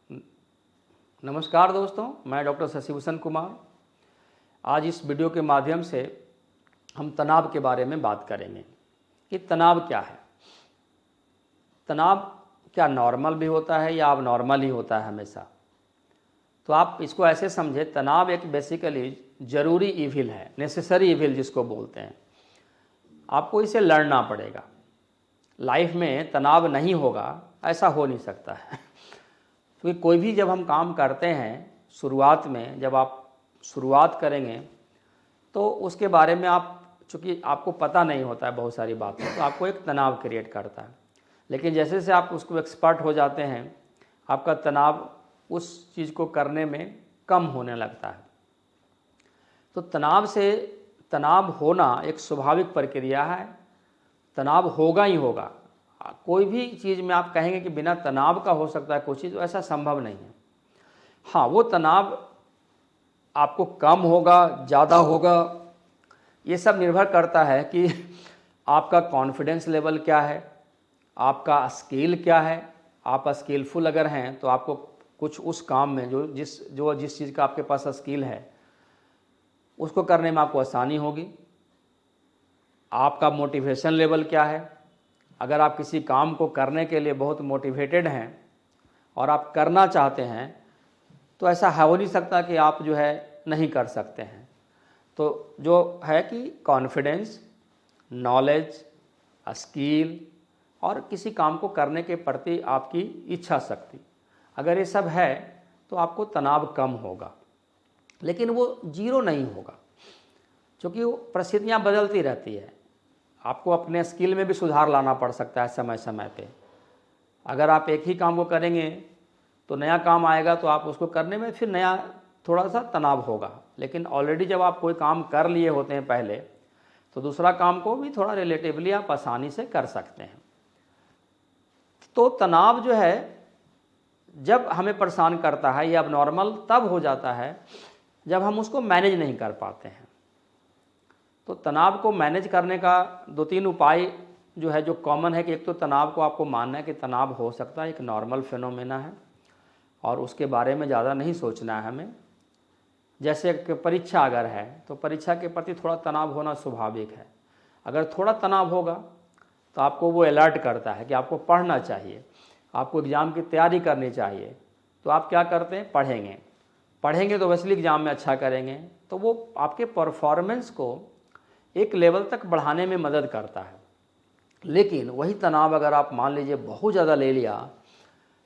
नमस्कार दोस्तों, मैं डॉक्टर शशिभूषण कुमार। आज इस वीडियो के माध्यम से हम तनाव के बारे में बात करेंगे कि तनाव क्या है। तनाव क्या नॉर्मल भी होता है या अब नॉर्मल ही होता है हमेशा? तो आप इसको ऐसे समझे, तनाव एक बेसिकली ज़रूरी इविल है, नेसेसरी इविल जिसको बोलते हैं। आपको इसे लड़ना पड़ेगा। लाइफ में तनाव नहीं होगा ऐसा हो नहीं सकता है। क्योंकि कोई भी जब हम काम करते हैं, शुरुआत में जब आप शुरुआत करेंगे तो उसके बारे में आप, चूँकि आपको पता नहीं होता है बहुत सारी बातें, तो आपको एक तनाव क्रिएट करता है। लेकिन जैसे जैसे आप उसको एक्सपर्ट हो जाते हैं, आपका तनाव उस चीज़ को करने में कम होने लगता है। तो तनाव होना एक स्वाभाविक प्रक्रिया है। तनाव होगा ही होगा। कोई भी चीज़ में आप कहेंगे कि बिना तनाव का हो सकता है कुछ चीज़, तो ऐसा संभव नहीं है। हाँ, वो तनाव आपको कम होगा, ज़्यादा होगा, ये सब निर्भर करता है कि आपका कॉन्फिडेंस लेवल क्या है, आपका स्किल क्या है। आप स्किलफुल अगर हैं तो आपको कुछ उस काम में जिस चीज़ का आपके पास स्किल है उसको करने में आपको आसानी होगी। आपका मोटिवेशन लेवल क्या है। अगर आप किसी काम को करने के लिए बहुत मोटिवेटेड हैं और आप करना चाहते हैं तो ऐसा हो नहीं सकता कि आप जो है नहीं कर सकते हैं। तो जो है कि कॉन्फिडेंस, नॉलेज, स्किल और किसी काम को करने के प्रति आपकी इच्छा शक्ति, अगर ये सब है तो आपको तनाव कम होगा। लेकिन वो जीरो नहीं होगा, क्योंकि वो परिस्थितियाँ बदलती रहती है। आपको अपने स्किल में भी सुधार लाना पड़ सकता है समय समय पे। अगर आप एक ही काम को करेंगे तो नया काम आएगा तो आप उसको करने में फिर नया थोड़ा सा तनाव होगा। लेकिन ऑलरेडी जब आप कोई काम कर लिए होते हैं पहले, तो दूसरा काम को भी थोड़ा रिलेटिवली आप आसानी से कर सकते हैं। तो तनाव जो है जब हमें परेशान करता है, ये अब नॉर्मल तब हो जाता है जब हम उसको मैनेज नहीं कर पाते हैं। तो तनाव को मैनेज करने का 2-3 उपाय जो है, जो कॉमन है कि एक तो तनाव को आपको मानना है कि तनाव हो सकता है, एक नॉर्मल फिनोमेना है और उसके बारे में ज़्यादा नहीं सोचना है हमें। जैसे कि परीक्षा अगर है तो परीक्षा के प्रति थोड़ा तनाव होना स्वाभाविक है। अगर थोड़ा तनाव होगा तो आपको वो अलर्ट करता है कि आपको पढ़ना चाहिए, आपको एग्ज़ाम की तैयारी करनी चाहिए। तो आप क्या करते हैं, पढ़ेंगे तो वैसे एग्ज़ाम में अच्छा करेंगे। तो वो आपके परफॉर्मेंस को एक लेवल तक बढ़ाने में मदद करता है। लेकिन वही तनाव अगर आप मान लीजिए बहुत ज़्यादा ले लिया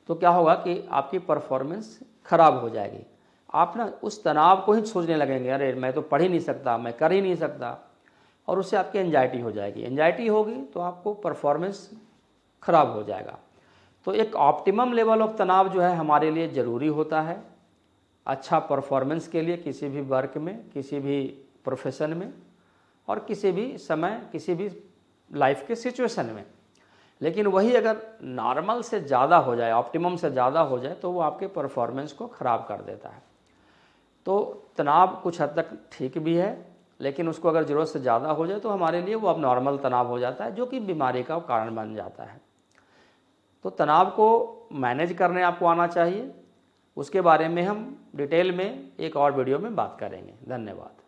तो क्या होगा कि आपकी परफॉर्मेंस ख़राब हो जाएगी। आप ना उस तनाव को ही सोचने लगेंगे, अरे मैं तो पढ़ ही नहीं सकता, मैं कर ही नहीं सकता, और उससे आपकी एंजाइटी हो जाएगी। एंजाइटी होगी तो आपको परफॉर्मेंस ख़राब हो जाएगा। तो एक ऑप्टिमम लेवल ऑफ तनाव जो है हमारे लिए ज़रूरी होता है अच्छा परफॉर्मेंस के लिए, किसी भी वर्क में, किसी भी प्रोफेशन में और किसी भी समय, किसी भी लाइफ के सिचुएशन में। लेकिन वही अगर नॉर्मल से ज़्यादा हो जाए, ऑप्टिमम से ज़्यादा हो जाए, तो वो आपके परफॉर्मेंस को ख़राब कर देता है। तो तनाव कुछ हद तक ठीक भी है, लेकिन उसको अगर ज़रूरत से ज़्यादा हो जाए तो हमारे लिए वो अब नॉर्मल तनाव हो जाता है, जो कि बीमारी का कारण बन जाता है। तो तनाव को मैनेज करने आपको आना चाहिए। उसके बारे में हम डिटेल में एक और वीडियो में बात करेंगे। धन्यवाद।